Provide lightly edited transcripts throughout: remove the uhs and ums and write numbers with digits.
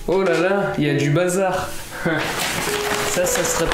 Oh là là, il y a du bazar. Ça serait...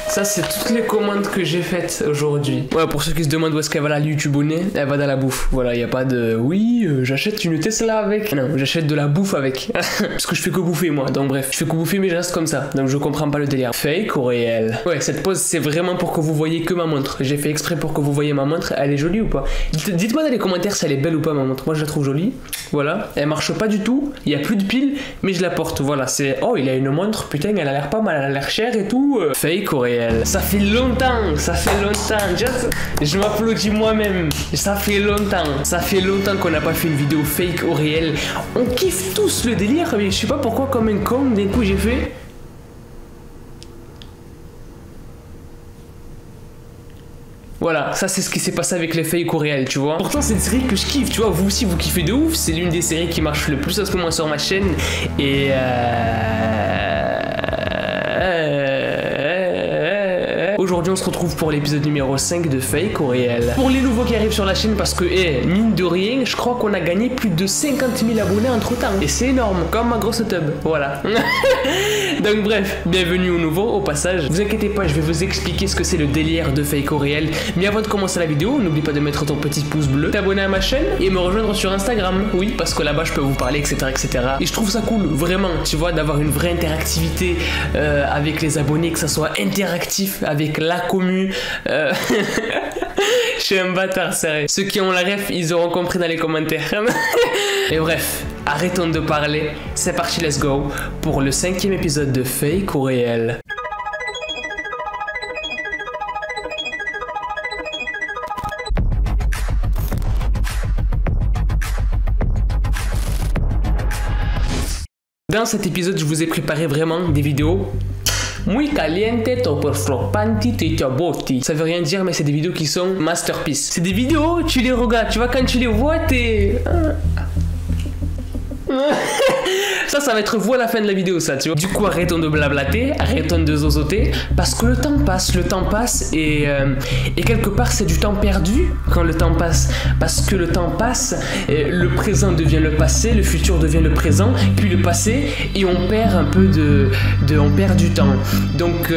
Ça, c'est toutes les commandes que j'ai faites aujourd'hui. Ouais, pour ceux qui se demandent où est-ce qu'elle va la YouTube au nez, elle va dans la bouffe. Voilà, il n'y a pas de... Oui, j'achète une Tesla avec. Non, j'achète de la bouffe avec. Parce que je fais que bouffer, moi. Donc bref, je fais que bouffer, mais je reste comme ça. Donc je comprends pas le délire. Fake ou réel? Ouais, cette pose, c'est vraiment pour que vous voyez que ma montre. J'ai fait exprès pour que vous voyez ma montre. Elle est jolie ou pas? Dites-moi dans les commentaires si elle est belle ou pas, ma montre. Moi, je la trouve jolie. Voilà. Elle marche pas du tout. Il y a plus de piles, mais je la porte. Voilà, c'est... Oh, il a une montre. Putain, elle a l'air pas mal. Elle a l'air chère et tout. Fake ou réel? Ça fait longtemps. Je m'applaudis moi-même. Ça fait longtemps qu'on n'a pas fait une vidéo fake ou réel. On kiffe tous le délire, mais je sais pas pourquoi, comme un con, d'un coup j'ai fait... Voilà, ça c'est ce qui s'est passé avec les fake ou réel, tu vois. Pourtant c'est une série que je kiffe, tu vois, vous aussi vous kiffez de ouf. C'est l'une des séries qui marche le plus en ce moment sur ma chaîne. Et aujourd'hui on se retrouve pour l'épisode numéro 5 de Fake ou réel. Pour les nouveaux qui arrivent sur la chaîne, parce que mine de rien, je crois qu'on a gagné plus de 50 000 abonnés entre temps. Et c'est énorme, comme ma grosse tub, voilà. Donc bref, bienvenue aux nouveaux, au passage. Vous inquiétez pas, je vais vous expliquer ce que c'est le délire de Fake ou réel. Mais avant de commencer la vidéo, n'oublie pas de mettre ton petit pouce bleu, t'abonner à ma chaîne et me rejoindre sur Instagram. Oui, parce que là-bas je peux vous parler, etc., etc. Et je trouve ça cool, vraiment, tu vois, d'avoir une vraie interactivité avec les abonnés, que ça soit interactif avec la commu. Je suis un bâtard, sérieux. Ceux qui ont la ref, ils auront compris dans les commentaires. Et bref, arrêtons de parler. C'est parti, let's go pour le 5e épisode de Fake ou réel. Dans cet épisode, je vous ai préparé vraiment des vidéos muy caliente, super floppanti, botti. Ça veut rien dire, mais c'est des vidéos qui sont masterpiece. C'est des vidéos, tu les regardes, tu vois, quand tu les vois, t'es... Ça va être vous à la fin de la vidéo, ça, tu vois. Du coup, arrêtons de blablater, arrêtons de zozoter, parce que le temps passe, et quelque part, c'est du temps perdu quand le temps passe. Parce que le temps passe, le présent devient le passé, le futur devient le présent, puis le passé, et on perd un peu on perd du temps. Donc,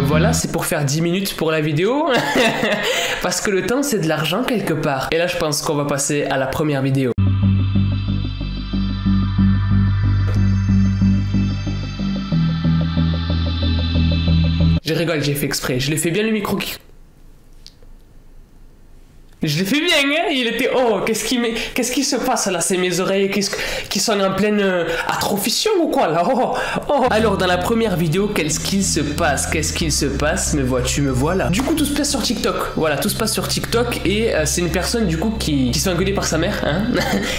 voilà, c'est pour faire 10 minutes pour la vidéo, parce que le temps, c'est de l'argent quelque part. Et là, je pense qu'on va passer à la première vidéo. Je rigole, j'ai fait exprès. Je l'ai fait bien le micro qui... Je l'ai fait bien, hein. Il était... Oh, qu'est-ce qui se passe là? C'est mes oreilles qui sont en pleine atrophition ou quoi là? Oh. Alors, dans la première vidéo, qu'est-ce qu'il se passe? Me vois-tu, me voilà. Du coup, tout se passe sur TikTok. Voilà, tout se passe sur TikTok. Et c'est une personne, du coup, qui se fait engueuler par sa mère, hein.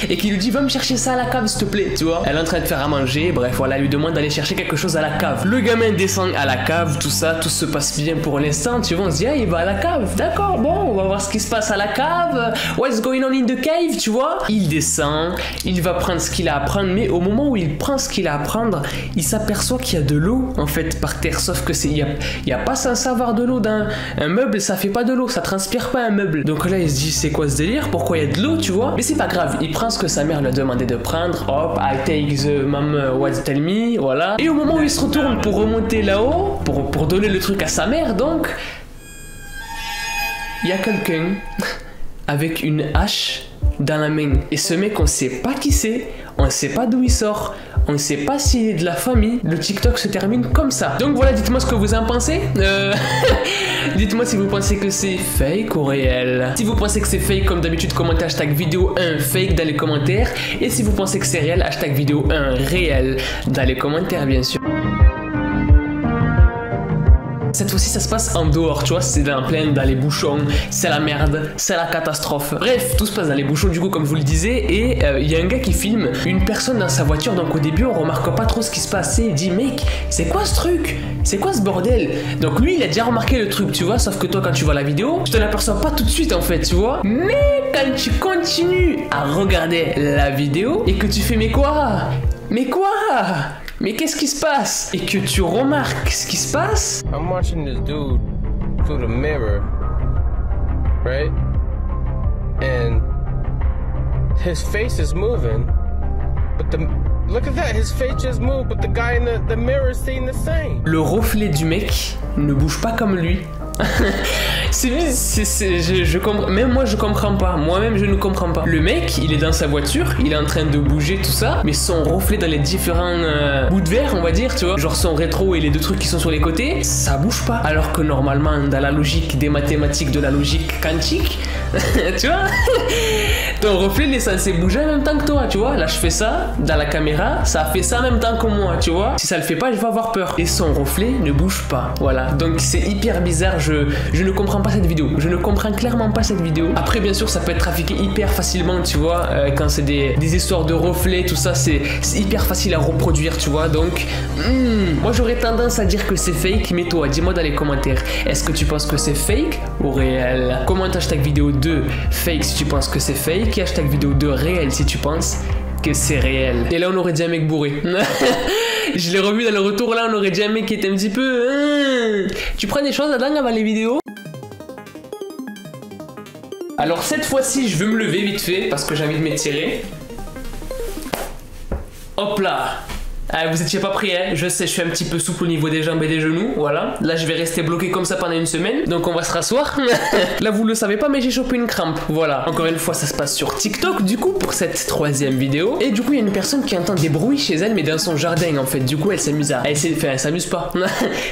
Et qui lui dit, va me chercher ça à la cave, s'il te plaît, tu vois. Elle est en train de faire à manger. Bref, voilà, elle lui demande d'aller chercher quelque chose à la cave. Le gamin descend à la cave, tout ça, tout se passe bien pour l'instant. Tu vois, on se dit, ah, il va à la cave. D'accord, bon, on va voir ce qui se passe à la cave, what's going on in the cave, tu vois. Il descend, il va prendre ce qu'il a à prendre, mais au moment où il prend ce qu'il a à prendre, il s'aperçoit qu'il y a de l'eau en fait par terre, sauf que il y a pas censé avoir de l'eau dans un meuble, ça fait pas de l'eau, ça transpire pas un meuble. Donc là il se dit c'est quoi ce délire, pourquoi il y a de l'eau, tu vois. Mais c'est pas grave, il prend ce que sa mère lui a demandé de prendre, hop, I take the mom what tell me, voilà. Et au moment où il se retourne pour remonter là-haut, pour donner le truc à sa mère, donc il y a quelqu'un avec une hache dans la main. Et ce mec, on sait pas qui c'est, on sait pas d'où il sort, on sait pas s'il est de la famille. Le TikTok se termine comme ça. Donc voilà, dites-moi ce que vous en pensez. Dites-moi si vous pensez que c'est fake ou réel. Si vous pensez que c'est fake, comme d'habitude, commentez hashtag vidéo 1 fake dans les commentaires. Et si vous pensez que c'est réel, hashtag vidéo 1 réel dans les commentaires, bien sûr. Cette fois-ci, ça se passe en dehors, tu vois, c'est dans les bouchons, c'est la merde, c'est la catastrophe. Bref, tout se passe dans les bouchons, du coup, comme je vous le disais, et il y a un gars qui filme une personne dans sa voiture, donc au début, on remarque pas trop ce qui se passe, et il dit, mec, c'est quoi ce truc? C'est quoi ce bordel? Donc lui, il a déjà remarqué le truc, tu vois, sauf que toi, quand tu vois la vidéo, tu t'en aperçois pas tout de suite, en fait, tu vois. Mais quand tu continues à regarder la vidéo, et que tu fais, mais quoi? Mais qu'est-ce qui se passe? Et que tu remarques ce qui se passe. I'm watching this dude through the mirror, right? And his face is moving, but Look at that, his face just moved, but the guy in the mirror is seeing the same. Le reflet du mec ne bouge pas comme lui. Je comprends. Même moi je comprends pas. Moi-même je ne comprends pas. Le mec il est dans sa voiture, il est en train de bouger tout ça, mais son reflet dans les différents bouts de verre, on va dire, tu vois, genre son rétro et les deux trucs qui sont sur les côtés, ça bouge pas. Alors que normalement dans la logique des mathématiques, de la logique quantique, tu vois, ton reflet il est censé bouger en même temps que toi, tu vois. Là je fais ça dans la caméra, ça fait ça en même temps que moi, tu vois. Si ça le fait pas, je vais avoir peur. Et son reflet ne bouge pas. Voilà. Donc c'est hyper bizarre. Je ne comprends pas cette vidéo. Je ne comprends clairement pas cette vidéo. Après, bien sûr, ça peut être trafiqué hyper facilement, tu vois. Quand c'est des histoires de reflets, tout ça, c'est hyper facile à reproduire, tu vois. Donc, moi, j'aurais tendance à dire que c'est fake. Mais toi, dis-moi dans les commentaires, est-ce que tu penses que c'est fake ou réel? Commente hashtag vidéo 2 fake si tu penses que c'est fake et hashtag vidéo 2 réel si tu penses que c'est réel. Et là, on aurait dit un mec bourré. Je l'ai revu dans le retour, là, on aurait dit un mec qui était un petit peu... Tu prends des choses là-dedans avant les vidéos? Alors cette fois-ci, je veux me lever vite fait parce que j'ai envie de m'étirer. Hop là. Ah, vous étiez pas prêts, hein? Je sais, je suis un petit peu souple au niveau des jambes et des genoux, voilà. Là, je vais rester bloqué comme ça pendant une semaine, donc on va se rasseoir. Là, vous le savez pas, mais j'ai chopé une crampe, voilà. Encore une fois, ça se passe sur TikTok, du coup, pour cette troisième vidéo. Et du coup, il y a une personne qui entend des bruits chez elle, mais dans son jardin, en fait. Du coup, elle s'amuse à... elle s'amuse pas.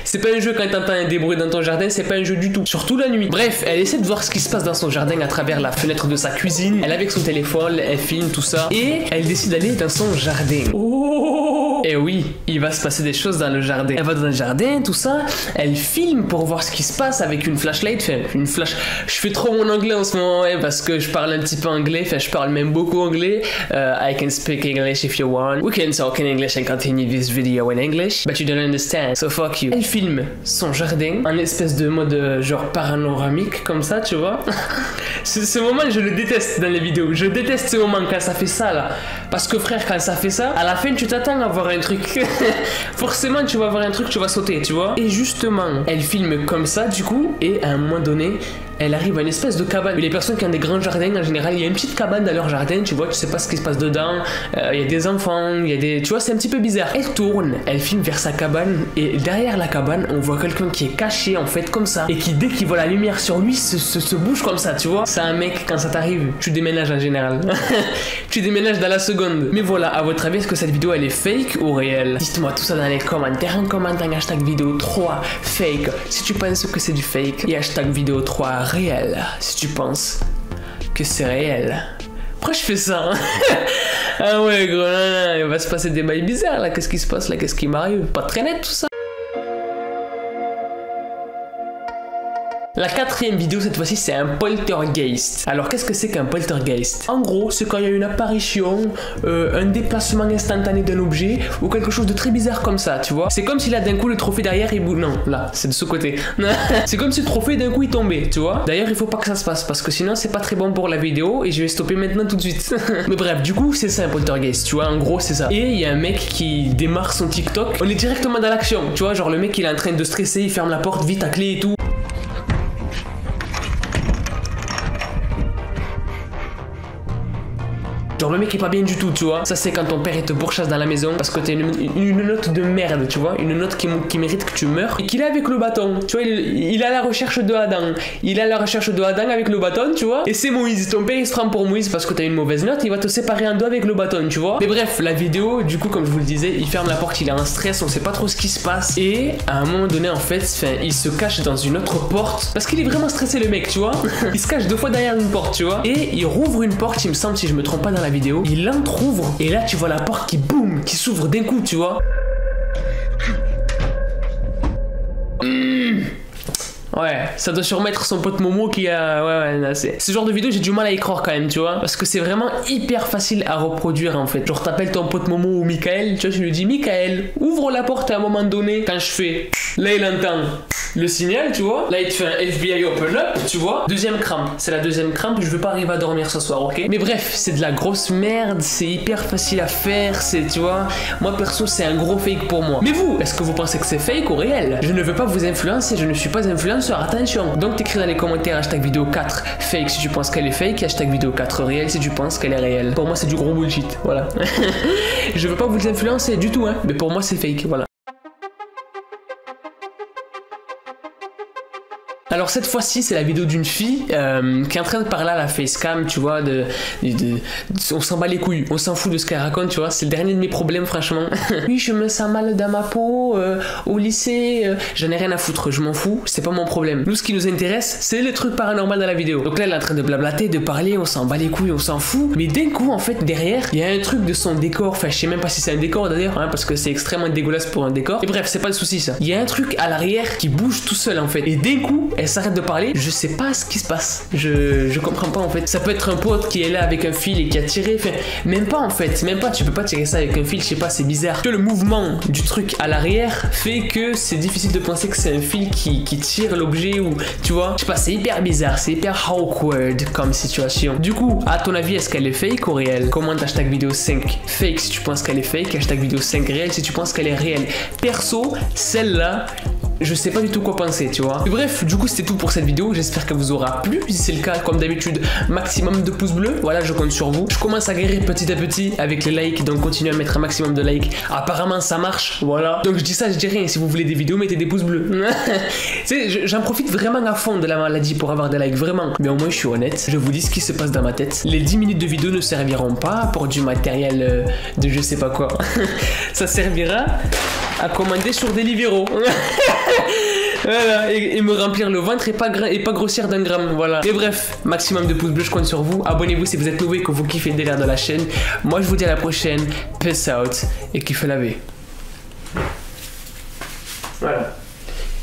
C'est pas un jeu quand t'entends des bruits dans ton jardin, c'est pas un jeu du tout. Surtout la nuit. Bref, elle essaie de voir ce qui se passe dans son jardin à travers la fenêtre de sa cuisine. Elle avec son téléphone, elle filme tout ça. Et elle décide d'aller dans son jardin. Oh! Et oui, il va se passer des choses dans le jardin. Elle va dans le jardin, tout ça. Elle filme pour voir ce qui se passe avec une flashlight. Enfin, une flash. Je fais trop mon anglais en ce moment, ouais, parce que je parle un petit peu anglais. Enfin, je parle même beaucoup anglais. I can speak English if you want. We can talk in English and continue this video in English. But you don't understand, so fuck you. Elle filme son jardin en espèce de mode genre panoramique, comme ça, tu vois. Ce moment, je le déteste dans les vidéos. Je déteste ce moment quand ça fait ça, là. Parce que frère, quand ça fait ça, à la fin, tu t'attends à voir un truc. Forcément, tu vas voir un truc, tu vas sauter, tu vois. Et justement, elle filme comme ça, du coup, et à un moment donné, elle arrive à une espèce de cabane. Les personnes qui ont des grands jardins, en général, il y a une petite cabane dans leur jardin, tu vois, tu sais pas ce qui se passe dedans. Il y a des enfants, il y a des... Tu vois, c'est un petit peu bizarre. Elle tourne, elle filme vers sa cabane, et derrière la cabane, on voit quelqu'un qui est caché, en fait, comme ça. Et qui, dès qu'il voit la lumière sur lui, se bouge comme ça, tu vois. C'est un mec, quand ça t'arrive, tu déménages en général. Tu déménages dans la seconde. Mais voilà, à votre avis, est-ce que cette vidéo, elle est fake ou réelle? Dites-moi tout ça dans les commentaires, en commentant hashtag vidéo 3 fake si tu penses que c'est du fake, et hashtag vidéo 3 réel si tu penses que c'est réel. Pourquoi je fais ça, hein? Ah ouais gros, il va se passer des bails bizarres là. Qu'est-ce qui se passe là? Qu'est-ce qui m'arrive? Pas très net tout ça. La quatrième vidéo cette fois-ci c'est un poltergeist. Alors qu'est-ce que c'est qu'un poltergeist? En gros c'est quand il y a une apparition, un déplacement instantané d'un objet ou quelque chose de très bizarre comme ça, tu vois. C'est comme si là d'un coup le trophée derrière il bouge. Non, là c'est de ce côté. C'est comme si le trophée d'un coup il tombait, tu vois. D'ailleurs il faut pas que ça se passe parce que sinon c'est pas très bon pour la vidéo et je vais stopper maintenant tout de suite. Mais bref, du coup c'est ça un poltergeist, tu vois. En gros c'est ça. Et il y a un mec qui démarre son TikTok. On est directement dans l'action, tu vois. Genre le mec il est en train de stresser, il ferme la porte vite à clé et tout. Genre le mec est pas bien du tout, tu vois. Ça c'est quand ton père il te pourchasse dans la maison parce que t'as une note de merde, tu vois. Une note qui mérite que tu meurs. Et qu'il est avec le bâton, tu vois. Il est à la recherche de Adam. Il est à la recherche de Adam avec le bâton, tu vois. Et c'est Moïse. Ton père il se prend pour Moïse parce que t'as une mauvaise note. Il va te séparer en deux avec le bâton, tu vois. Mais bref, la vidéo, du coup, comme je vous le disais, il ferme la porte, il est en stress, on sait pas trop ce qui se passe. Et à un moment donné, en fait, il se cache dans une autre porte parce qu'il est vraiment stressé, le mec, tu vois. Il se cache 2 fois derrière une porte, tu vois. Et il rouvre une porte, il me semble, si je me trompe pas dans la vidéo, il l'entrouvre et là tu vois la porte qui boum, qui s'ouvre d'un coup, tu vois. Ouais, ça doit sûrement être son pote Momo qui a... Ouais, c'est... Ce genre de vidéo, j'ai du mal à y croire quand même, tu vois. Parce que c'est vraiment hyper facile à reproduire, en fait. Genre, t'appelles ton pote Momo ou Michael, tu vois, tu lui dis, Michael, ouvre la porte à un moment donné. Quand je fais... Là, il entend le signal, tu vois. Là, il te fait un FBI open up, tu vois. Deuxième crampe. C'est la deuxième crampe, je veux pas arriver à dormir ce soir, ok? Mais bref, c'est de la grosse merde, c'est hyper facile à faire, c'est, tu vois. Moi, perso, c'est un gros fake pour moi. Mais vous, est-ce que vous pensez que c'est fake ou réel? Je ne veux pas vous influencer, je ne suis pas influenceur. sûr, attention. Donc t'écris dans les commentaires hashtag vidéo 4 fake si tu penses qu'elle est fake, hashtag vidéo 4 réel si tu penses qu'elle est réelle. Pour moi c'est du gros bullshit, voilà. Je veux pas vous influencer du tout, hein, mais pour moi c'est fake, voilà. Alors cette fois-ci c'est la vidéo d'une fille qui est en train de parler à la facecam, tu vois, on s'en bat les couilles, on s'en fout de ce qu'elle raconte, tu vois, c'est le dernier de mes problèmes franchement. Oui, je me sens mal dans ma peau, au lycée, j'en ai rien à foutre, je m'en fous, c'est pas mon problème. Nous ce qui nous intéresse c'est le truc paranormal dans la vidéo. Donc là elle est en train de blablater, de parler, on s'en bat les couilles, on s'en fout, mais d'un coup en fait derrière il y a un truc de son décor, enfin je sais même pas si c'est un décor d'ailleurs, hein, parce que c'est extrêmement dégueulasse pour un décor, et bref c'est pas le souci ça. Il y a un truc à l'arrière qui bouge tout seul en fait, et d'un coup elle s'arrête de parler, je sais pas ce qui se passe, je comprends pas en fait. Ça peut être un pote qui est là avec un fil et qui a tiré, enfin même pas en fait, même pas, tu peux pas tirer ça avec un fil, je sais pas, c'est bizarre. Que le mouvement du truc à l'arrière fait que c'est difficile de penser que c'est un fil qui tire l'objet ou tu vois, je sais pas, c'est hyper bizarre, c'est hyper awkward comme situation. Du coup, à ton avis, est-ce qu'elle est fake ou réelle? Commente hashtag vidéo 5 fake si tu penses qu'elle est fake, hashtag vidéo 5 réelle si tu penses qu'elle est réelle. Perso, celle-là, je sais pas du tout quoi penser, tu vois. Et bref, du coup c'était tout pour cette vidéo, j'espère qu'elle vous aura plu. Si c'est le cas, comme d'habitude, maximum de pouces bleus, voilà, je compte sur vous. Je commence à guérir petit à petit avec les likes, donc continuez à mettre un maximum de likes. Apparemment ça marche, voilà. Donc je dis ça, je dis rien, si vous voulez des vidéos, mettez des pouces bleus. Tu sais, j'en profite vraiment à fond de la maladie pour avoir des likes, vraiment. Mais au moins je suis honnête, je vous dis ce qui se passe dans ma tête. Les 10 minutes de vidéo ne serviront pas pour du matériel de je sais pas quoi. Ça servira à commander sur Deliveroo. Voilà, et me remplir le ventre et pas grossir d'un gramme, voilà. Et bref, maximum de pouces bleus, je compte sur vous. Abonnez-vous si vous êtes nouveau et que vous kiffez le délire de la chaîne. Moi je vous dis à la prochaine, peace out et kiffez la vie. Voilà.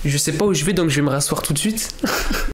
Je sais pas où je vais donc je vais me rasseoir tout de suite.